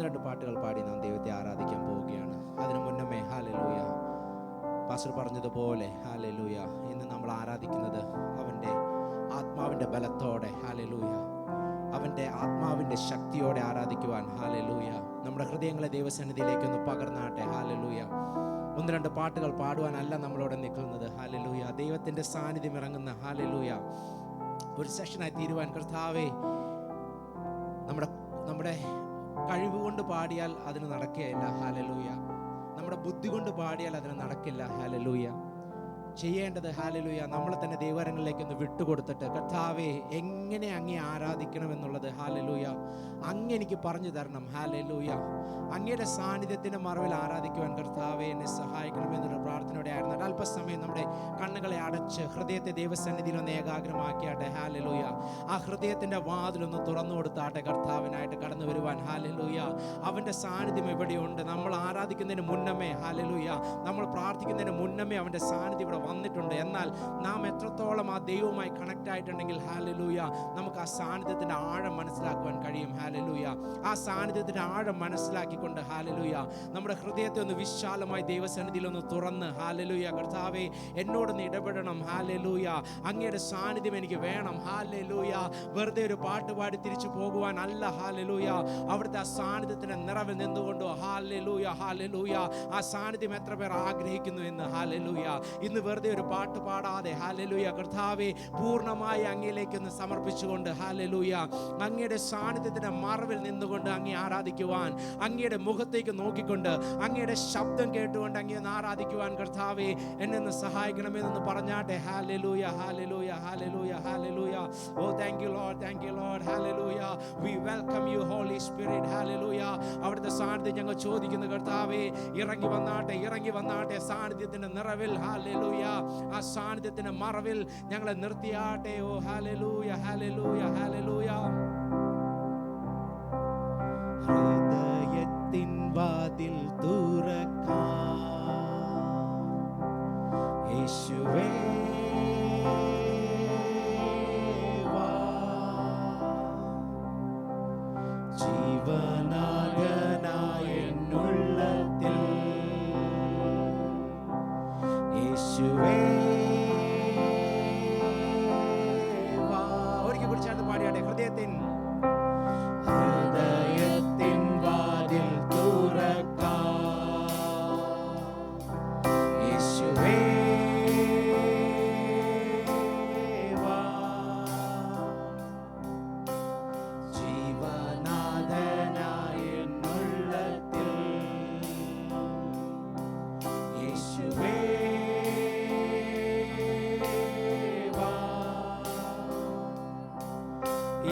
2 പാട്ടുകൾ പാടി നാം ദൈവത്തെ ആരാധിക്കാൻ പോവുകയാണ്. അതിനു മുന്നമേ ഹല്ലേലൂയ, പാസ്റ്റർ പറഞ്ഞതുപോലെ ഹല്ലേലൂയ, ഇന്ന് നമ്മൾ ആരാധിക്കുന്നത് അവൻ്റെ ആത്മാവിൻ്റെ ബലത്തോടെ, ഹല്ലേലൂയ, അവൻ്റെ ആത്മാവിൻ്റെ ശക്തിയോടെ ആരാധിക്കുവാൻ. ഹല്ലേലൂയ, നമ്മുടെ ഹൃദയങ്ങളെ ദൈവസന്നിധിയിലേക്കൊന്ന് പകർന്നാട്ടെ. ഹല്ലേലൂയ, 1-2 പാട്ടുകൾ പാടുവാനല്ല നമ്മളോട് നിൽക്കുന്നത്. ഹല്ലേലൂയ, ദൈവത്തിൻ്റെ സാന്നിധ്യം ഇറങ്ങുന്ന ഹല്ലേലൂയ ഒരു സെഷനായി തീരുവാൻ കർത്താവേ, നമ്മുടെ കഴിവ് കൊണ്ട് പാടിയാൽ അതിന് നടക്കുകയില്ല. ഹല്ലേലൂയ, നമ്മുടെ ബുദ്ധി കൊണ്ട് പാടിയാൽ അതിന് നടക്കില്ല. ഹല്ലേലൂയ, ചെയ്യേണ്ടത് ഹല്ലേലൂയ നമ്മളെ തന്നെ ദൈവകരങ്ങളിലേക്ക് ഒന്ന് വിട്ടുകൊടുത്തിട്ട്, കർത്താവേ എങ്ങനെ അങ്ങേ ആരാധിക്കണമെന്നുള്ളത് ഹല്ലേലൂയ അങ്ങ് എനിക്ക് പറഞ്ഞു തരണം. ഹല്ലേലൂയ, അങ്ങയുടെ സാന്നിധ്യത്തിൻ്റെ മറവിൽ ആരാധിക്കുവാൻ കർത്താവേ എന്നെ സഹായിക്കണമെന്നൊരു പ്രാർത്ഥനയോടെ ആയിരുന്നു. അല്പസമയം നമ്മുടെ കണ്ണുകളെ അടച്ച് ഹൃദയത്തെ ദൈവസന്നിധിയിൽ ഒന്ന് ഏകാഗ്രമാക്കിയാട്ടെ. ഹല്ലേലൂയ, ആ ഹൃദയത്തിൻ്റെ വാതിലൊന്ന് തുറന്നു കൊടുത്താട്ടെ കർത്താവിനായിട്ട് കടന്നു വരുവാൻ. ഹല്ലേലൂയ, അവൻ്റെ സാന്നിധ്യം എവിടെയുണ്ട്. നമ്മൾ ആരാധിക്കുന്നതിന് മുന്നമേ, ഹല്ലേലൂയ, നമ്മൾ പ്രാർത്ഥിക്കുന്നതിന് മുന്നമേ അവൻ്റെ സാന്നിധ്യം ഇവിടെ വന്നിട്ടുണ്ട്. എന്നാൽ നാം എത്രത്തോളം ആ ദൈവവുമായി കണക്ട് ആയിട്ടുണ്ടെങ്കിൽ ഹല്ലേലൂയ നമുക്ക് ആ സാന്നിധ്യത്തിൻ്റെ ആഴം മനസ്സിലാക്കുവാൻ കഴിയും. ഹല്ലേലൂയ, ആ സാന്നിധ്യത്തിൻ്റെ ആഴം മനസ്സിലാക്കിക്കൊണ്ട് ഹല്ലേലൂയ നമ്മുടെ ഹൃദയത്തെ ഒന്ന് വിശാലമായി ദൈവസന്നിധിയിൽ ഒന്ന് തുറന്ന്, ഹല്ലേലൂയ, കർത്താവേ എന്നോടൊന്ന് ഇടപെടണം. ഹല്ലേലൂയ, അങ്ങയുടെ സാന്നിധ്യം എനിക്ക് വേണം. ഹല്ലേലൂയ, വെറുതെ ഒരു പാട്ട് പാടി തിരിച്ചു പോകുവാൻ അല്ല. ഹല്ലേലൂയ, അവിടുത്തെ ആ സാന്നിധ്യത്തിൻ്റെ നിറവിൽ നിന്നുകൊണ്ടോ. ഹല്ലേലൂയ, ഹല്ലേലൂയ, ആ സാന്നിധ്യം എത്ര പേർ ആഗ്രഹിക്കുന്നു എന്ന്. ഹല്ലേലൂയ, ഇന്ന് വെറുതെ ഒരു പാട്ട് പാടാതെ ഹല്ലേലൂയ കർത്താവേ പൂർണ്ണമായി അങ്ങയിലേക്ക് ഒന്ന് സമർപ്പിച്ചുകൊണ്ട് ഹല്ലേലൂയ അങ്ങയുടെ സാന്നിധ്യത്തിന്റെ മറവിൽ നിന്നുകൊണ്ട് അങ്ങയെ ആരാധിക്കുവാൻ, അങ്ങയുടെ മുഖത്തേക്ക് നോക്കിക്കൊണ്ട് അങ്ങയുടെ ശബ്ദം കേട്ടുകൊണ്ട് അങ്ങയെ ആരാധിക്കുവാൻ കർത്താവേ എന്നെ ഒന്ന് സഹായിക്കണമെന്നൊന്ന് പറഞ്ഞാട്ടെ. Hallelujah, hallelujah, hallelujah, hallelujah. Oh thank you Lord, thank you Lord. Hallelujah, we welcome you Holy Spirit. Hallelujah, അവിടുത്തെ സാന്നിധ്യം ഞങ്ങൾ ചോദിക്കുന്നു കർത്താവേ, ഇറങ്ങി വന്നാട്ടെ, ഇറങ്ങി വന്നാട്ടെ സാന്നിധ്യത്തിന്റെ നിറവിൽ. ഹല്ലേലൂയ, ആ സാന്നിധ്യത്തിന്റെ മറവിൽ ഞങ്ങളെ നിർത്തിയാട്ടെ. ഓ ഹല്ലേലൂയ, ഹല്ലേലൂയ, ഹല്ലേലൂയ. ഹൃദയത്തിൻ വാതിൽ തുറക്കാം യേശുവേ, ജീവനായകനായ എന്നുള്ളത്തിൽ യേശുവേ വാ. ഒരിക്കൽ കൂടി ചേർന്ന് പാടിയാട്ടെ. ഹൃദയത്തിൻ വാതിൽ തുറക്കാം യേശുവേ വാ, ജീവനാഥനായ എന്നുള്ളത്തിൽ യേശുവേ വാ.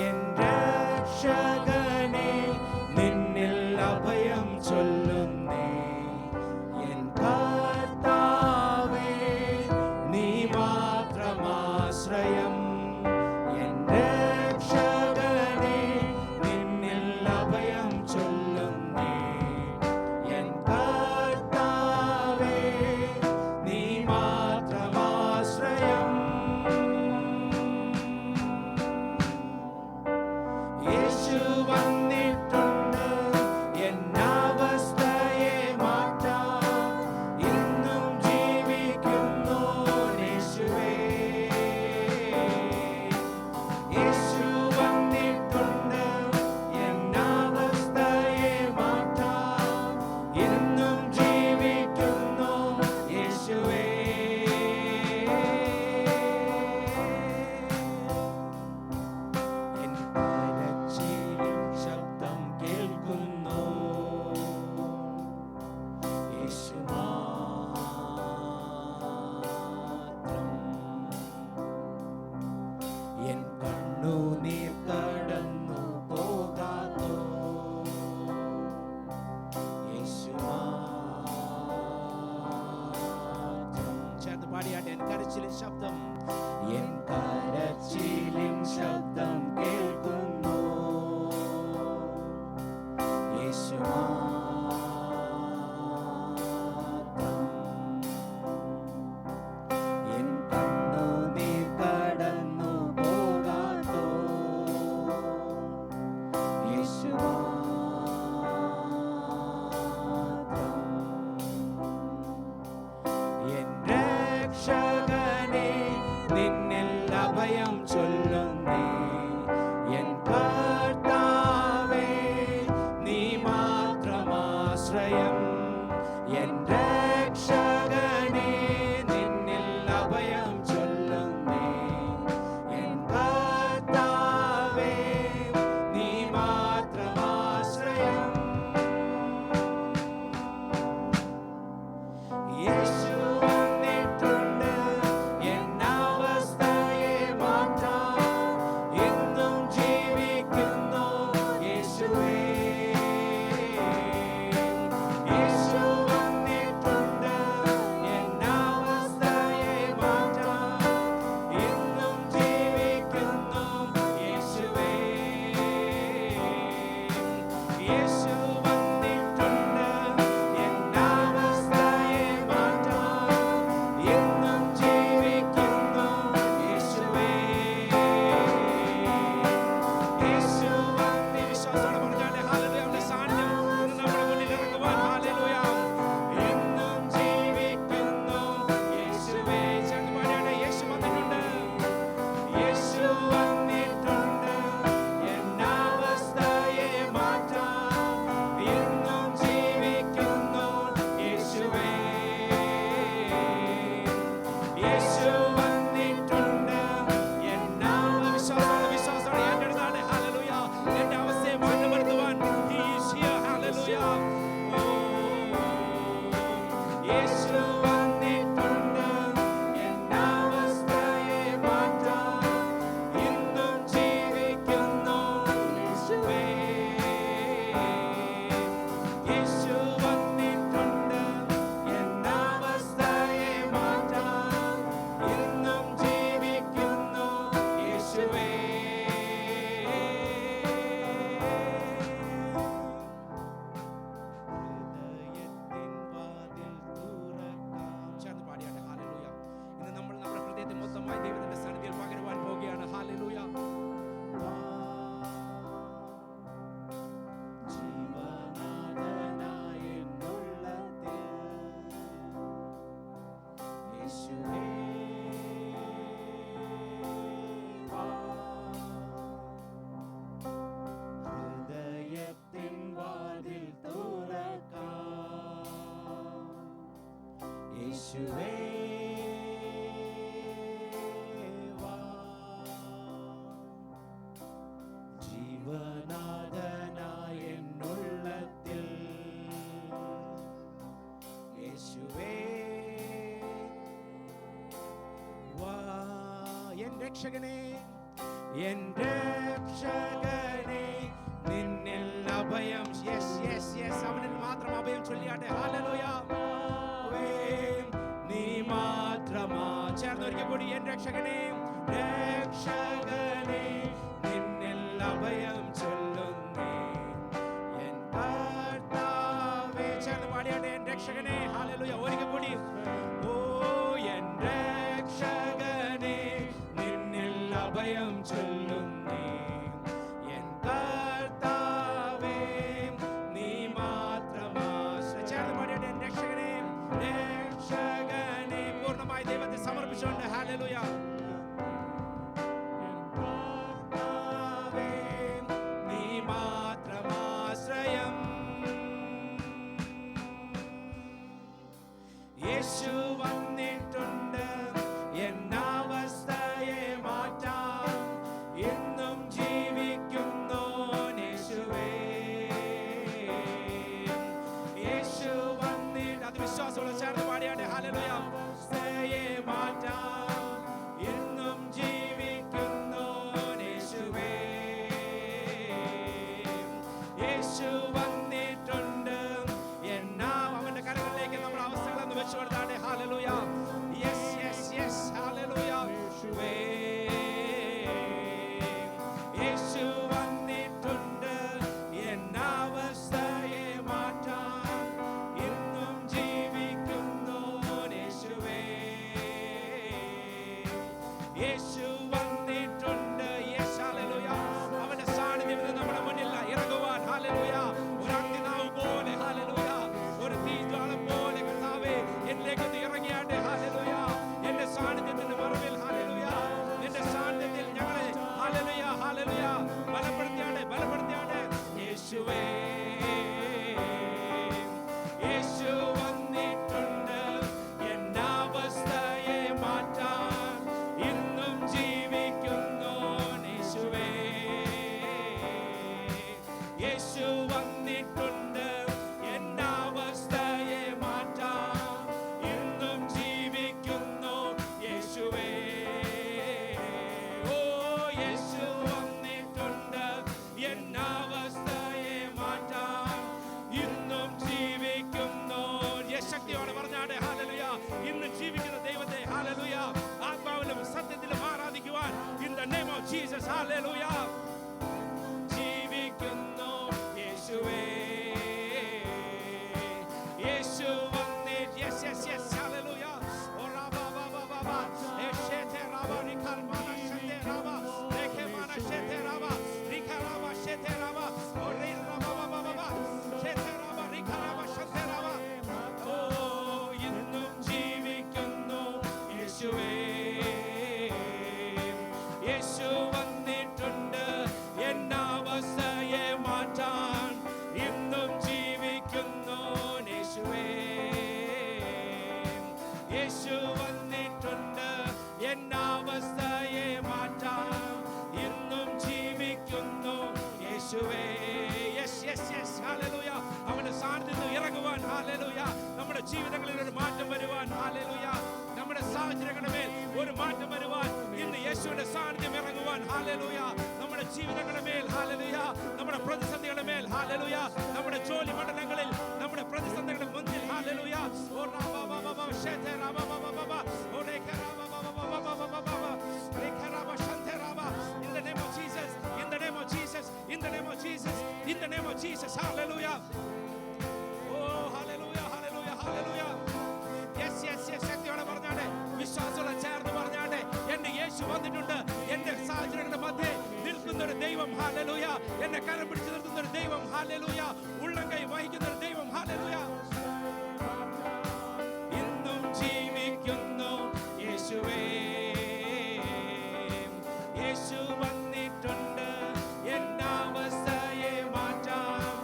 എൻ രക്ഷകനേ നിന്നിൽ അഭയം ചൊല്ലുന്നേ, എൻ കർത്താവേ നീ മാത്രമാശ്രയം. എൻ രക്ഷകനേ നിന്നിൽ അഭയം ചൊല്ലുന്നേ, എൻ കർത്താവേ നീ മാത്രമാശ്രയം. അഭയം ചൊല്ലുന്നേ. എൻ കർത്താവേ നീ മാത്രമാശ്രയം. എൻ രക്ഷകനേ നിന്നിൽ അഭയം ചൊല്ലുന്നേ. എൻ കർത്താവേ നീ മാത്രമാശ്രയം. യേശു വന്നിട്ടുണ്ട് എന്നവസ്ഥയെ മാറ്റാൻ. എന്നും ജീവിക്കുന്നു യേശുവേ. യേശു വന്നിട്ടുണ്ട് എന്നവസ്ഥയെ മാറ്റാൻ. എന്നും ജീവിക്കുന്നു യേശുവേ. യേശു വന്നിട്ടുണ്ട് എന്നവസ്ഥയെ മാറ്റാൻ. എന്നും ജീവിക്കുന്നു യേശുവേ. യേശു വന്നി വിശ്വാസത്തോടെ പറഞ്ഞാലേ ഹല്ലേലൂയ. അവന്റെ സാന്നിധ്യം ഇന്ന് നമ്മുടെ മുന്നിൽ ഇറങ്ങുവാൻ ഹല്ലേലൂയ. എന്നും ജീവിക്കുന്നു യേശുവേ. ചേർന്ന് പാടിയാട്ടെ. യേശു വന്നിട്ടുണ്ട്. യേശു വന്നിട്ടുണ്ട് എന്നവസ്ഥയെ മാറ്റാൻ. എന്നും ജീവിക്കുന്നു യേശുവേ. യേശു വന്നിട്ടുണ്ട് വിശ്വാസത്തോടെ ഏറ്റെടുത്താണ് ഹല്ലേലൂയ. എന്റെ അവസ്ഥയെ മാറ്റപ്പെടുത്തുവാൻ He is here. ഹല്ലേലൂയ. യേശു വന്നിട്ടുണ്ട് എന്നവസ്ഥയെ മാറ്റാൻ. ഇന്നും ജീവിക്കുന്നു യേശുവേ. യേശു വന്നിട്ടുണ്ട് എന്നവസ്ഥയെ മാറ്റാൻ. ഇന്നും ജീവിക്കുന്നു യേശുവേ. ഹൃദയത്തിൻ വാതിൽ തുറക്കാം. ചേർന്ന് പാടിയാട്ടെ ഹല്ലേലൂയ. ഇന്ന് നമ്മൾ നമ്മുടെ ഹൃദയത്തെ മൊത്തമായി ദൈവത്തിന്റെ സന്നിധിയിൽ പകരുവാൻ പോകുകയാണ്. ഹല്ലേലൂയ. ജീവനാഥനായ എന്നുള്ളത്തിൽ യേശുവേ വാ. ഹൃദയത്തിൻ വാതിൽ തുറക്കാം. യേശുവേ വാ. ജീവനാഥനായ എന്നുള്ളത്തിൽ യേശുവേ വാ. എൻ രക്ഷകനേ എൻ രക്ഷകനേ നിന്നിൽ അഭയം. യെസ് യെസ് യെസ് അവനിൽ മാത്രം അഭയം ചൊല്ലിയാട്ടെ. ഹല്ലേലൂയ. നീ മാത്രമാ. ചേർന്ന് ഒരിക്കൽ കൂടി. എൻ രക്ഷകനേ രക്ഷകനേ നിന്നിൽ അഭയം ചൊല്ലുന്നേ. എൻ കർത്താവേ. ചേർന്ന് പാടിയാട്ടെ. എൻ രക്ഷകനേ. ഹല്ലേലൂയ. ഒരിക്കൽ കൂടി. ഓ എൻ രക്ഷകനേ നിന്നിൽ അഭയം ചൊല്ലുന്നേ. എൻ കർത്താവേ നീ മാത്രമാശ്രയം. ചേർന്ന് പാടിയാട്ടെ. എൻ രക്ഷകനേ രക്ഷകനേ. പൂർണ്ണമായി ദൈവത്തെ സമർപ്പിച്ചുകൊണ്ട് ഹല്ലേലൂയ. എൻ കർത്താവേ നീ മാത്രമാശ്രയം. യേശു വന്നിട്ടുണ്ട് എന്നവസ്ഥയെ മാറ്റാൻ. എന്നും ജീസസ് ഹല്ലേലൂയ. ജീവിക്കുന്നു യേശുവേ, യേശു വന്നിട്ട് യെസ് യെസ് യെസ് ഹല്ലേലൂയ. ഓറാ ബാ ബാ ബാ ബാ ബാ എഷേതെ റാബ നിഖൽമാന ഷേതെ റാബ ലേഖമാന ഷേതെ റാബ നിഖറാബ ഷേതെ റാബ ഓറേ റാബ ബാ ബാ ബാ ബാ ഷേതെ റാബ നിഖറാബ ഷേതെ റാബ. ഓ ഇന്നും ജീവിക്കുന്നു യേശുവേ, യേശു വന്നിട്ടുണ്ട് എന്നവസ്ഥയെ മാറ്റാൻ. ഇന്നും ജീവിക്കുന്നു യേശുവേ, യേശു വന്നിട്ടുണ്ട് എന്നവസ്ഥയെ മാറ്റാൻ. ഇന്നും ജീവിക്കുന്നു യേശുവേ. Yes yes yes hallelujah. അവന്റെ സാന്നിധ്യം ഇറങ്ങുവാൻ ഹല്ലേലൂയ. നമ്മുടെ ജീവിതങ്ങളിൽ ഒരു മാറ്റം വരുവാൻ ഹല്ലേലൂയ. നമ്മുടെ സാഹചര്യങ്ങളുടെ മേൽ ഒരു മാറ്റം വരുവാൻ ഇന്ന് യേശുവിന്റെ സാന്നിധ്യം ഇറങ്ങുവാൻ ഹല്ലേലൂയ. നമ്മുടെ ജീവിതങ്ങളുടെ മേൽ ഹല്ലേലൂയ, നമ്മുടെ പ്രതിസന്ധികളുടെ മേൽ ഹല്ലേലൂയ, നമ്മുടെ ജോലി മണ്ഡലങ്ങളിൽ നമ്മുടെ പ്രതിസന്ധികളുടെ മുന്നിൽ ഹല്ലേലൂയ. ഓ റാബ ബാ ബാ ബാ ഷേതെ റാബ ബാ ബാ ബാ ബാ ഓ രേഖ റാബ ബാ ബാ ബാ ബാ ബാ ബാ ബാ രേഖ റാബ ഷന്തെ റാബ. In the name of Jesus, in the name of Jesus, in the name of Jesus, in the name of Jesus hallelujah. Oh hallelujah hallelujah hallelujah. Yes yes yes. ശക്തിയോടെ പറഞ്ഞാട്ടെ, വിശ്വാസത്തോടെ ചേർന്ന് പറഞ്ഞാട്ടെ, എന്റെ യേശു വന്നിട്ടുണ്ട്. എന്റെ സാഹചര്യങ്ങളുടെ മധ്യേ നിൽക്കുന്ന ഒരു ദൈവം ഹല്ലേലൂയ, എന്നെ കരം പിടിച്ച് നിർത്തുന്ന ഒരു ദൈവം ഹല്ലേലൂയ, ഉള്ളം കൈ വഹിക്കുന്ന ഒരു ദൈവം ഹല്ലേലൂയ. ഇന്നും ജീവിക്കുന്നു യേശുവേ, യേശു വന്നിട്ടുണ്ട് എന്നവസ്ഥയെ മാറ്റാൻ.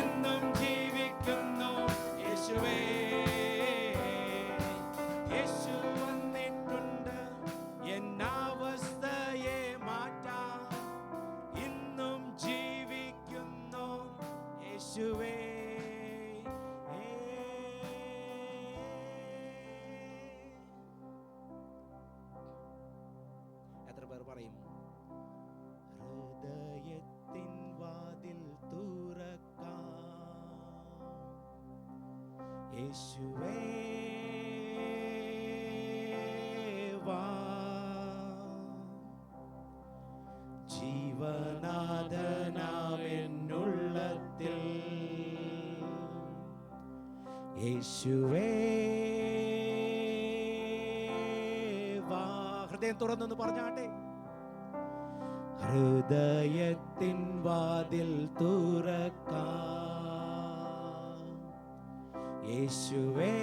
ഇന്നും ജീവിക്കുന്നു യേശുവേ, യേശു വന്നിട്ടുണ്ട് എന്നവസ്ഥയെ മാറ്റാൻ. ഇന്നും ജീവിക്കുന്നു യേശുവേ. എത്ര പേർ പറയും ഹൃദയത്തിൻ വാതിൽ തുറക്കാം യേശുവേ വാ, ജീവനാഥനാമെന്നുള്ളത്തിൽ യേശുവേ വാ. ഹൃദയം തുറന്നൊന്ന് പറഞ്ഞാട്ടെ, ഹൃദയത്തിൻ വാതിൽ തുറക്കാം യേശുവേ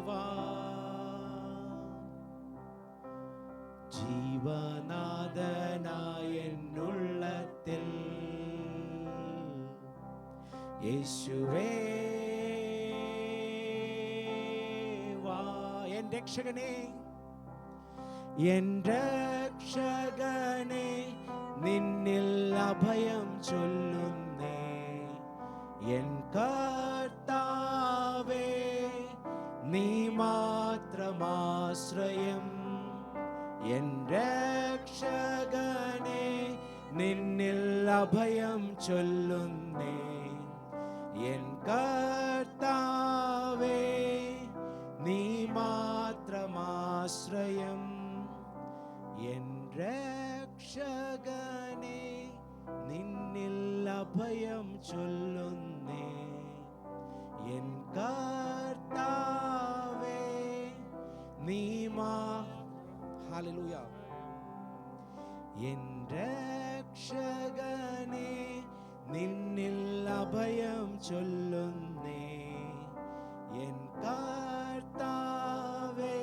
വാ, ജീവനാഥനായെന്നുള്ളത്തിൽ യേശുവേ വാ. എൻ രക്ഷകനേ, എൻ രക്ഷകനേ, നിന്നിൽ അഭയം ചൊല്ലുന്നേ. എൻ കർത്താവേ, നീ മാത്രമാശ്രയം. എൻ രക്ഷകനേ, നിന്നിൽ അഭയം ചൊല്ലുന്നേ. എൻ കർത്താവേ, നീ മാത്രമാശ്രയം. എൻ രക്ഷകനേ, നിന്നിൽ അഭയം ചൊല്ലുന്നേ. എൻ കർത്താവേ, നീ ഹല്ലേലൂയ. എൻ രക്ഷകനേ, നിന്നിൽ അഭയം ചൊല്ലുന്നേ. എൻ കർത്താവേ,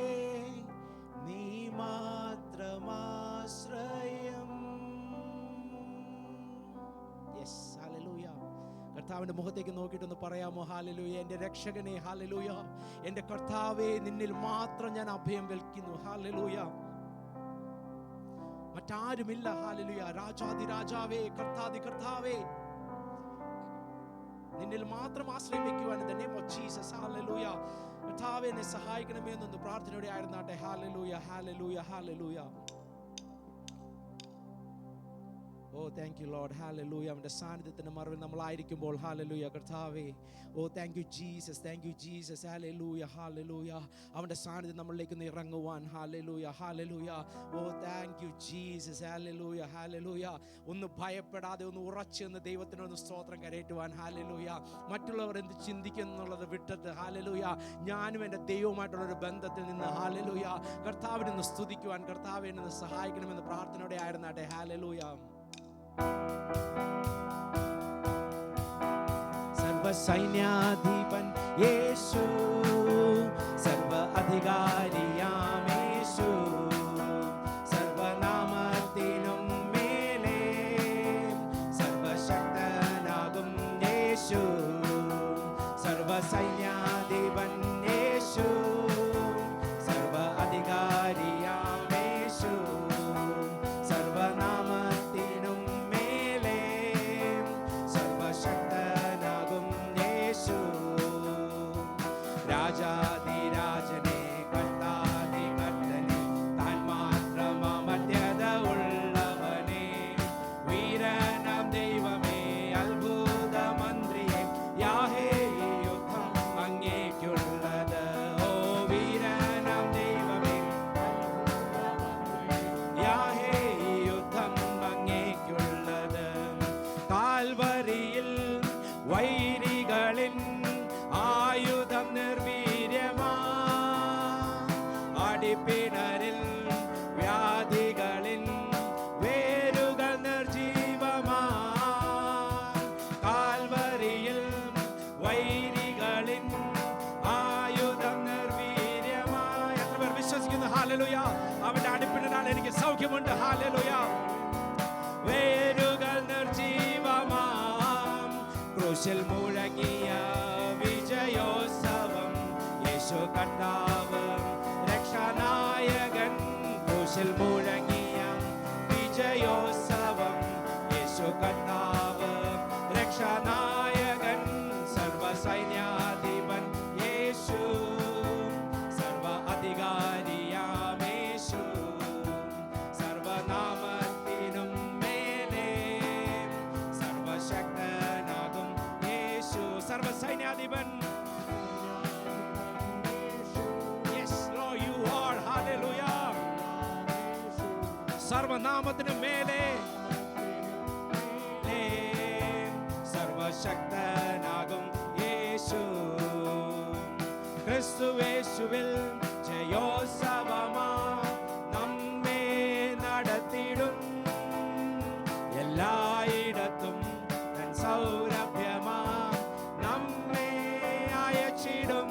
നീ മാത്രമാശ്രയം. Yes hallelujah. കർത്താവിന്റെ മുഖത്തേക്ക് നോക്കിയിട്ടൊന്ന് പറയാമോ ഹല്ലേലൂയ. എൻ്റെ രക്ഷകനെ ഹല്ലേലൂയ, എൻ്റെ കർത്താവേ, നിന്നിൽ മാത്രം ഞാൻ അഭയം വെൽക്കുന്നു ഹല്ലേലൂയ. മറ്റാരുമില്ല ഹല്ലേലൂയ. രാജാതി രാജാവേ, കർത്താതി കർത്താവേ, നിന്നിൽ മാത്രം ആശ്രയം വെക്കുവാൻ in the name of Jesus hallelujah. കർത്താവേ, എന്നെ സഹായിക്കണമേ എന്നൊന്ന് പ്രാർത്ഥനയോടെ ആയിരുന്നാട്ടെ. Hallelujah hallelujah hallelujah. Oh thank you Lord. Hallelujah. അവൻ്റെ സാന്നിധ്യത്തിൻ്റെ മറവിൽ നമ്മളായിരിക്കുമ്പോൾ ഹല്ലേലൂയ കർത്താവേ. Oh thank you Jesus, thank you Jesus. Hallelujah, hallelujah. അവൻ്റെ സാന്നിധ്യം നമ്മളിലേക്ക് ഒന്ന് ഇറങ്ങുവാൻ. Hallelujah, hallelujah. Oh thank you Jesus. Hallelujah, hallelujah. ഒന്ന് ഭയപ്പെടാതെ ഒന്ന് ഉറച്ചു നിന്ന് ദൈവത്തിനൊന്ന് സ്തോത്രം കരയറ്റുവാൻ. ഹല്ലേലൂയ. മറ്റുള്ളവർ എന്ത് ചിന്തിക്കുന്നുള്ളത് വിട്ടിട്ട് ഹല്ലേലൂയ ഞാനും എൻ്റെ ദൈവവുമായിട്ടുള്ളൊരു ബന്ധത്തിൽ നിന്ന് ഹല്ലേലൂയ കർത്താവിനെ ഒന്ന് സ്തുതിക്കുവാൻ കർത്താവിനെ ഒന്ന് സഹായിക്കണമെന്ന് പ്രാർത്ഥനയോടെ ആയിരുന്നാട്ടെ. ഹല്ലേലൂയ. സർവസൈന്യാധിപൻ യേശു, സർവ അധികാരിയാം യേശു, സർവനാമത്തിനും മേലെ സർവശക്തനാകും യേശു, സർവസൈന്യാധിപൻ യേശു, സർവ അധികാരിയാം യേശു, സർവനാമത്തിനും മേലെ സർവശക്തനാകും യേശു, രാജാധിരാജനെ കർത്താധികർത്തനെ താൻ മാത്രം അമർത്യത ഉള്ളവനെ, വീരനാം ദൈവമേ അത്ഭുത മന്ത്രിയെ യാഹേ യുദ്ധം അങ്ങേക്കുള്ളത്. ഓ വീരനാം ദൈവമേ യാഹേ യുദ്ധം അങ്ങേക്കുള്ളത്. കാൽവരിയിൽ വൈരികളിൻ ആയുധം നിർവീര്യമാ, അടിപ്പിണരിൽ വ്യാധികളിൻ വേരുകൾ നിർജീവമാ, കാൽവരിയിൽ വൈരികളിൻ ആയുധം നിർവീര്യമായ. എത്ര പേർ വിശ്വസിക്കുന്നു? ഹല്ലേലൂയ. അവന്റെ അടിപ്പിണരാൽ എനിക്ക് സൗഖ്യമുണ്ട്. ഹല്ലേലൂയ. വേരുകൾ നിർജീവമാം ക്രൂശിൽ മുഴങ്ങിയ വിജയോത്സവം, യേശു കർത്താവ് രക്ഷാനായകൻ, ക്രൂശിൽ മുഴങ്ങിയ വിജയോത്സവം, യേശു കർത്താവ് രക്ഷാനായകൻ, സർവസൈന്യാധിപൻ യേശു, സർവ അധികാരിയാം യേശു, സർവനാമത്തിനും മേലെ സർവശക്തനാകും യേശു, സർവസൈന്യാധിപൻ. Yes Lord you are. Hallelujah. സർവനാമത്തിനും മേലെ സർവശക്തനാകും യേശു, ക്രിസ്തുവേശുവിൽ ജയോത്സവമാ നമ്മെ നടത്തിടും, എല്ലായിടത്തും തൻ സൗരഭ്യമാ നമ്മെ അയച്ചിടും,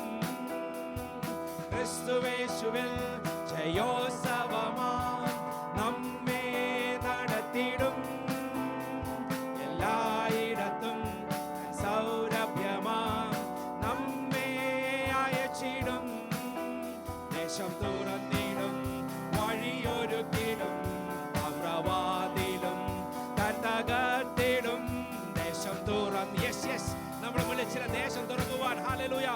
ക്രിസ്തുവേശുവിൽ ജയോത്സവമാ നമ്മെ നടത്തിടും, എല്ലായിടത്തും തൻ സൗരഭ്യമാ നമ്മെ അയച്ചിടും, ദേശം തുറന്നിടും വഴിയൊരുക്കിടും, അമ്രവാദിലും താൻ തകർത്തിടും, ദേശം തുറന്ന്. യെസ് യെസ് നമ്മൾ വിളിച്ചില്ല ദേശം തുറക്കുവാൻ. ഹല്ലേലൂയ.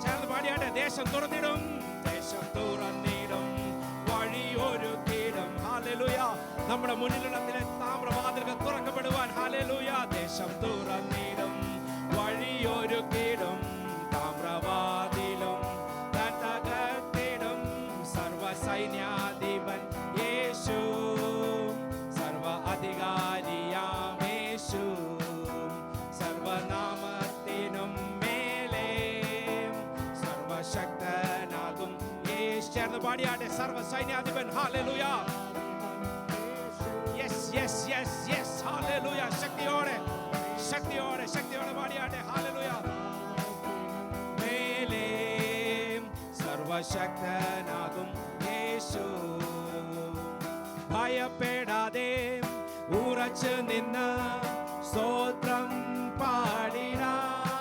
ചേർന്ന് പാടിയാട്ടെ. ദേശം തുറന്നിടും, ദേശം തുറന്നിടും വഴിയൊരുക്കിടും. ഹല്ലേലൂയ. നമ്മുടെ മുന്നിലുള്ള താമ്രവാതിലുകൾ തുറക്കപ്പെടുവാൻ. ഹല്ലേലൂയ. ദേശം തുറന്നിടും വഴിയൊരുക്കിടും, താമ്രവാതിലും താൻ തകർത്തിടും, സർവസൈന്യാധിപൻ യേശു, സർവ അധികാരിയാം യേശു, സർവനാമത്തിനും മേലെ സർവശക്തനാകും യേശു. ചേർന്ന് പാടിയാട്ടെ. സർവസൈന്യാധിപൻ. Hallelujah. Yes yes yes yes. Hallelujah. ശക്തിയോടെ ശക്തിയോടെ ശക്തിയോടെ പാടിയാട്ടെ. ഹല്ലേലൂയ. മേലെ സർവശക്തനാകും യേശു, ഭയപ്പെടാതെ ഉറച്ചു നിന്ന് സ്തോത്രം പാടിടാം,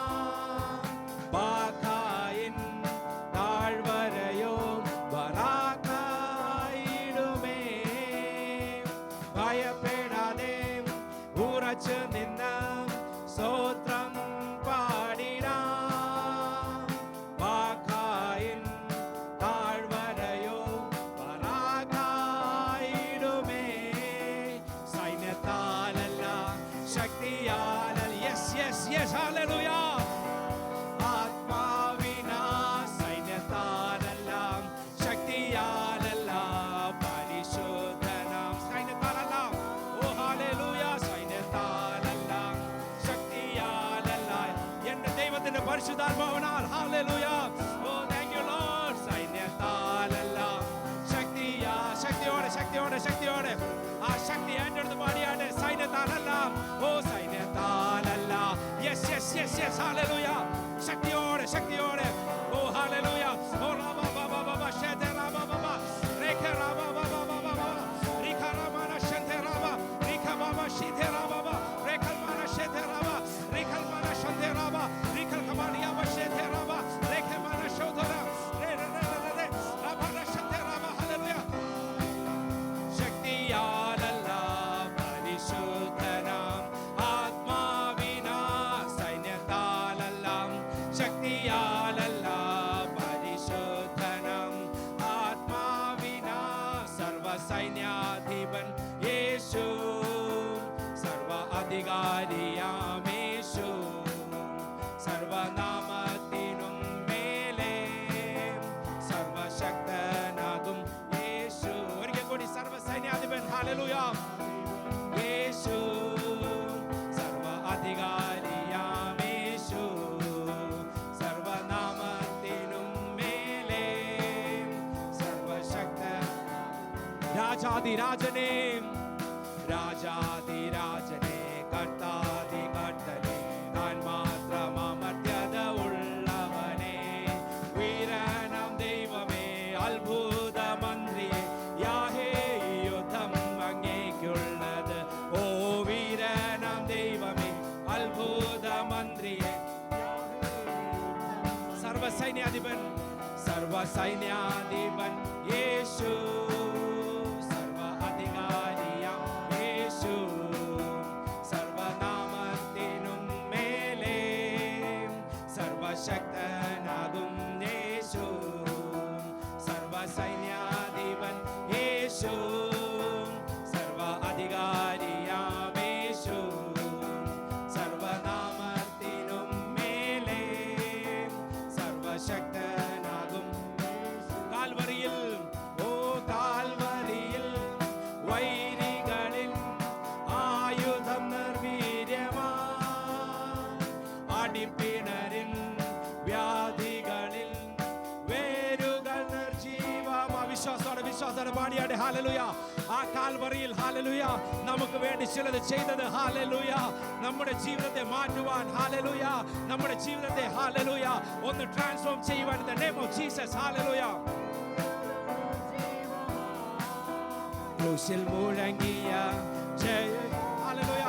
ബാഖായിൻ താഴ്വരയോ ബറാഖായിടുമേ, ഭയപ്പെടാതെ ഉറച്ചു നിന്ന് സ്തോത്രം പാടിടാം, ബാഖായിൻ താഴ്വരയോ ബറാഖായിടുമേ, പരിശുദ്ധാത്മാവിനാൽ. Hallelujah. Oh thank you Lord. സൈന്യത്താലല്ല, ശക്തിയോടെ ശക്തിയോടെ ശക്തിയോടെ ആ ശക്തി ഏറ്റെടുത്ത് പാടിയാട്ടെ. സൈന്യത്താലല്ല, ഓ സൈന്യത്താലല്ല. Yes yes yes yes. Hallelujah. ശക്തിയോടെ ശക്തിയോടെ. ഓ ഹല്ലേലൂയ. ഓ റാബ ബാബ ബാബ ഷേതെ റാബ ബാബ രേഖ റാബ ബാബ ബാബ റിഖ റാബന ഷേതെ റാബ റിഖ ബാബ ഷീതെ റാബ രേഖൽ മാന ഷേതെ റാബ റിഖൽ മാന ഷേതെ റാബ റിഖൽ കമാനിയ ഷേതെ റാബ രേഖ മാന ഷോദര രെ രെ രെ രെ റാബന ഷേതെ റാബ. ഹല്ലേലൂയ. ശക്തിയാലല്ല, പരിശുദ്ധനാം ആത്മാവിനാ. സൈന്യത്താലല്ല, ശക്തിയാലല്ല, പരിശുദ്ധനാം ആത്മാവിനാ. സർവസൈന്യാധിപൻ യേശു, സർവ അധികാരിയാം യേശു, സർവനാമത്തിനും മേലെ സർവശക്തനാകും യേശു. ഒരിക്കൽ കൂടി സർവസൈന്യാധിപൻ. ഹല്ലേലൂയ. യേശു, സർവ അധികാരിയാം യേശു, സർവനാമത്തിനും മേലെ സർവശക്ത. രാജാതിരാജനേ, രാജാതിരാജനേ, കർത്താതി കർത്തനേ, താൻ മാത്രം അമർത്യത ഉള്ളവനേ, വീരനാം ദൈവമേ, അത്ഭുത മന്ത്രിയേ, യാഹേ യുദ്ധം അങ്ങേക്കുള്ളത്. ഓ വീരനാം ദൈവമേ, അത്ഭുത മന്ത്രിയേ, സർവസൈന്യാധിപൻ, സർവസൈന്യാധിപൻ യേശു, സർവ അധികാരിയാം യേശു, സർവനാമത്തിനും മേലെ സർവശക്തനാകും യേശു, സർവസൈന്യാധിപൻ യേശു, സർവ അധികാരിയാം യേശു, സർവനാമത്തിനും മേലെ സർവശക്തനാകും. കാൽവറിയിൽ, ഓ കാൽവറിയിൽ വൈരികളിൽ ആയുധം നിർവീര്യമാ, അടിപ്പിണരിൽ വ്യാധികളിൽ വേരുകൾ നിർജീവം. വിശ്വാസത്തോടെ പാടിയാട്ടെ. ഹല്ലേലൂയ. ആ കാൽവറിയിൽ ഹല്ലേലൂയ നമുക്ക് വേണ്ടി ചിലത് ചെയ്തത്. ഹല്ലേലൂയ. നമ്മുടെ ജീവിതത്തെ മാറ്റുവാൻ, ഹല്ലേലൂയ, നമ്മുടെ ജീവിതത്തെ ഹല്ലേലൂയ ഒന്ന് ട്രാൻസ്ഫോം ചെയ്യുവാൻ. In the name of Jesus. Hallelujah. ക്രൂശിൽ മുഴങ്ങിയ ജയ, ഹല്ലേലൂയ,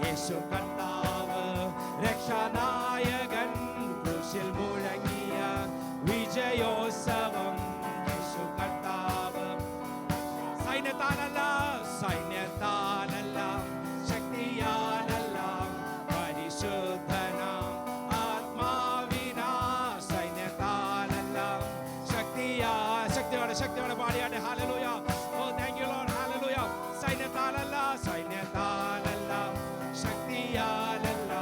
യേശു കർത്താവ് രക്ഷാനായകൻ. ക്രൂശിൽ മുഴങ്ങിയ വിജയോത്സവം, യേശു കർത്താവ്. സൈന്യത്താലല്ല, സൈന്യത്താലല്ല, ശക്തിയാലല്ല, പരിശുദ്ധനാം ആത്മാവിനാ. സൈന്യത്താലല്ല, ശക്തിയോടെ ശക്തിയോടെ പാടിയാട്ടെ. Hallelujah. Oh thank you Lord. Hallelujah. സൈന്യത്താലല്ല, സൈന്യത്താലല്ല, ശക്തിയാലല്ല,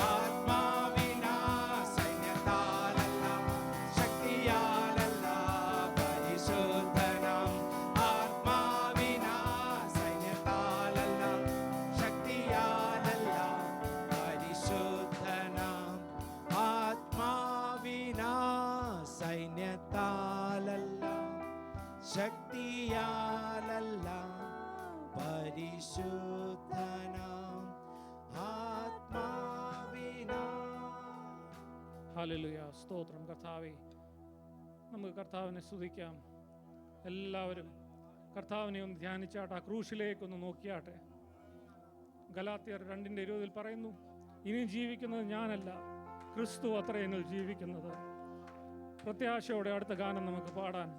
ആത്മാവിനാ. സൈന്യത്താലല്ല, ശക്തിയാലല്ല, പരിശുദ്ധനാം ആത്മാവിനാ. സൈന്യത്താലല്ല, ശക്തിയാലല്ല, പരിശുദ്ധനാം ആത്മാവിനാ. സൈന്യത്താലല്ല, ശക്തിയാലല്ല, പരിശുദ്ധനാം ആത്മാവിനാ. ഹല്ലേലൂയ. സ്തോത്രം കർത്താവേ. നമുക്ക് കർത്താവിനെ സ്തുതിക്കാം. എല്ലാവരും കർത്താവിനെ ഒന്ന് ധ്യാനിച്ചാട്ടെ. ആ ക്രൂശിലേക്കൊന്ന് നോക്കിയാട്ടെ. ഗലാത്യർ 2:20 പറയുന്നു, ഇനി ജീവിക്കുന്നത് ഞാനല്ല, ക്രിസ്തു അത്ര എന്നിൽ ജീവിക്കുന്നത്. പ്രത്യാശയോടെ അടുത്ത ഗാനം നമുക്ക് പാടാൻ.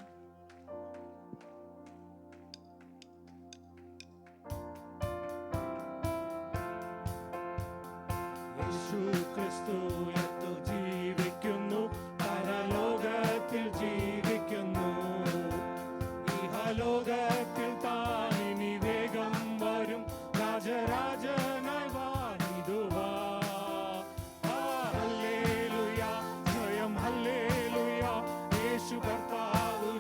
യേശു ക്രിസ്തു എത്തു ജീവിക്കുന്നു, പരലോകത്തിൽ ജീവിക്കുന്നു. ഇഹലോകത്തിൽ താൻ ഇനി വേഗം വരും, രാജരാജനായി വാണിടുവാ. ഹല്ലേലൂയ, ജയം ഹല്ലേലൂയ, യേശു കർത്താവ്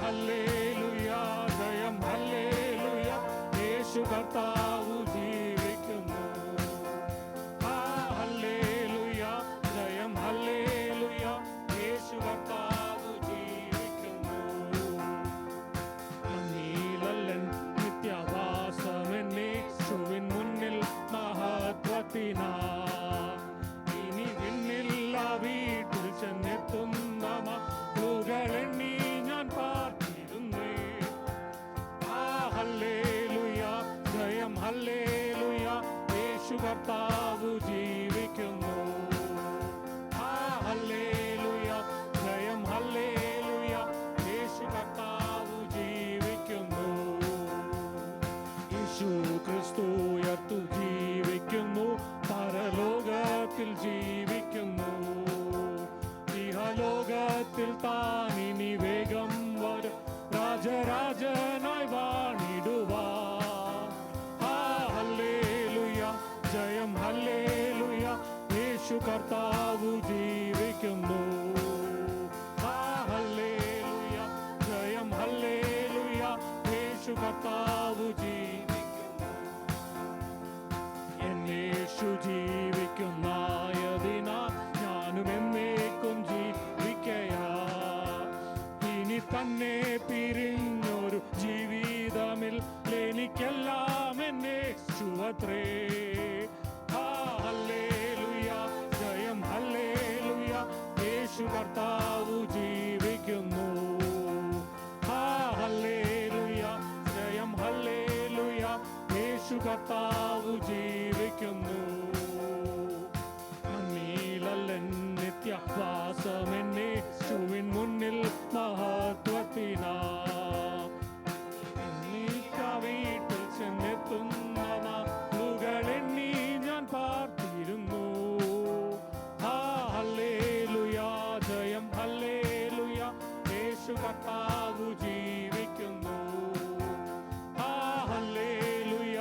ഹല്ലേലൂയ ജയം ഹല്ലേലൂയ യേശു കർത്താവ് ജീവിക്കുന്നു. ഹല്ലേലൂയ ജയം ഹല്ലേലൂയ യേശു കർത്താവ് ജീവിക്കുന്നു. മണ്ണിലല്ലൻ നിത്യവാസമെന്നേശുവിൻ മുന്നിൽ മഹത്വത്തിനാ ഇനി വിണ്ണില്ല വീട്ടിൽ ചെന്നെത്തുന്ന മക്കളുകളെണ്ണി ഞാൻ പാർത്തിരുന്നേ. ഹല്ലേലൂയ ജയം ഹല്ലേലൂയ യേശു കർത്താവ് ജീവിക്കുന്നു. ഹല്ലേലൂയ ജയം ഹല്ലേലൂയ യേശു കർത്താവ് ജീവിക്കുന്നു. യേശു ക്രിസ്തു ഉയർത്തു ജീവിക്കുന്നു. പരലോകത്തിൽ ജീവിക്കുന്നു. ഇഹലോകത്തിൽ താൻ ഇനി വേഗം വരും രാജരാജനായി വാണിടുവാൻ. ഹല്ലേലൂയ ജയം ഹല്ലേലൂയ യേശു കർത്താവ് ജീവിക്കുന്നു. ഹല്ലേലൂയ ജയം ഹല്ലേലൂയ യേശു കർത്താവ് ജീവിക്കുന്നു. എന്നേശു ജീവിക്കുന്നായതിനാൽ ഞാനും എന്നേക്കും ജീവിക്കയാ. ഇനി തന്നെ പിരിഞ്ഞൊരു ജീവിതമിൽ എനിക്കെല്ലാം എന്നേശുവത്രേ. ഹല്ലേലൂയ ജയം ഹല്ലേലൂയ യേശു കർത്താവ് ജീവിക്കുന്നു. ഹല്ലേലൂയ ജയം ഹല്ലേലൂയ യേശു കർത്താവ് ജീവിക്കുന്നു. മണ്ണിലല്ലൻ നിത്യവാസമെന്നേശുവിൻ മുന്നിൽ മഹത്വത്തിനാ വീട്ടിൽ ചെന്നെത്തുന്ന നാളുകളെണ്ണി ഞാൻ പാർത്തിരുന്നു. ഹല്ലേലൂയ ജയം ഹല്ലേലൂയ യേശു കർത്താവ് ജീവിക്കുന്നു. ഹല്ലേലൂയ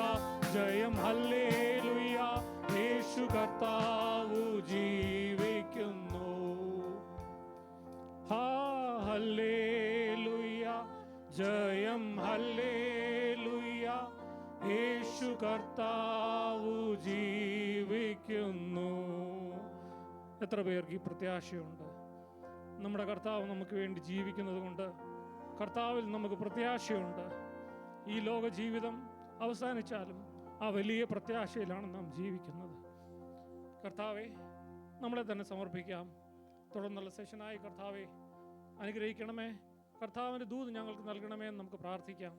ജയം ഹല്ലേലൂയ യേശു കർത്താവ് ജീവിക്കുന്നു. ഹല്ലേലൂയ ജയം ഹല്ലേലൂയ യേശു കർത്താവ് ജീവിക്കുന്നു. എത്ര പേർക്ക് ഈ പ്രത്യാശയുണ്ട്? നമ്മുടെ കർത്താവ് നമുക്ക് വേണ്ടി ജീവിക്കുന്നത് കൊണ്ട് കർത്താവിൽ നമുക്ക് പ്രത്യാശയുണ്ട്. ഈ ലോക ജീവിതം അവസാനിച്ചാലും ആ വലിയ പ്രത്യാശയിലാണ് നാം ജീവിക്കുന്നത്. കർത്താവെ, നമ്മളെ തന്നെ സമർപ്പിക്കാം. തുടർന്നുള്ള സെഷനായി കർത്താവെ അനുഗ്രഹിക്കണമേ. കർത്താവിൻ്റെ ദൂത് ഞങ്ങൾക്ക് നൽകണമേ എന്ന് നമുക്ക് പ്രാർത്ഥിക്കാം.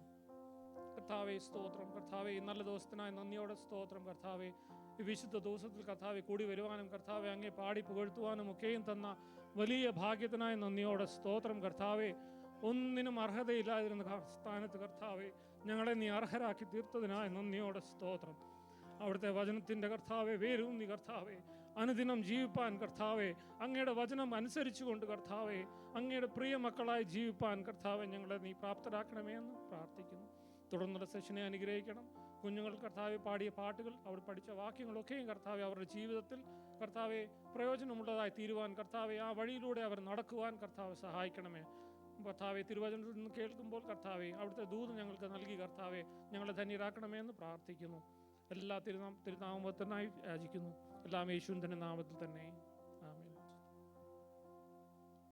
കർത്താവെ സ്തോത്രം. കർത്താവെ ഈ നല്ല ദിവസത്തിനായി നന്ദിയോടെ സ്തോത്രം. കർത്താവെ ഈ വിശുദ്ധ ദിവസത്തിൽ കർത്താവെ കൂടി വരുവാനും കർത്താവെ അങ്ങേ പാടി പുകഴ്ത്തുവാനും ഒക്കെയും തന്ന വലിയ ഭാഗ്യത്തിനായി നന്ദിയോടെ സ്തോത്രം. കർത്താവെ ഒന്നിനും അർഹതയില്ലാതിരുന്ന സ്ഥാനത്ത് കർത്താവെ ഞങ്ങളെ നീ അർഹരാക്കി തീർത്തതിനായി നന്ദിയോടെ സ്തോത്രം. അവിടുത്തെ വചനത്തിൻ്റെ കർത്താവെ വേരൂന്നി കർത്താവെ അനുദിനം ജീവിപ്പാൻ കർത്താവെ അങ്ങയുടെ വചനം അനുസരിച്ചുകൊണ്ട് കർത്താവെ അങ്ങയുടെ പ്രിയ മക്കളായി ജീവിപ്പാൻ കർത്താവെ ഞങ്ങളെ നീ പ്രാപ്തരാക്കണമേ എന്ന് പ്രാർത്ഥിക്കുന്നു. തുടർന്നുള്ള സെഷനെ അനുഗ്രഹിക്കണം. കുഞ്ഞുങ്ങൾ കർത്താവെ പാടിയ പാട്ടുകൾ, അവർ പഠിച്ച വാക്യങ്ങളൊക്കെയും കർത്താവെ അവരുടെ ജീവിതത്തിൽ കർത്താവെ പ്രയോജനമുള്ളതായി തീരുവാൻ കർത്താവെ ആ വഴിയിലൂടെ അവർ നടക്കുവാൻ കർത്താവെ സഹായിക്കണമേ. കർത്താവെ തിരുവചനത്തിൽ നിന്ന് കേൾക്കുമ്പോൾ കർത്താവെ അവിടുത്തെ ദൂത് ഞങ്ങൾക്ക് നൽകി കർത്താവെ ഞങ്ങളെ ധന്യരാക്കണമേ എന്ന് പ്രാർത്ഥിക്കുന്നു. എല്ലാ തിരുനാമത്തിനായി യാചിക്കുന്നു. എല്ലാം യേശുവിൻ്റെ നാമത്തിൽ തന്നെ.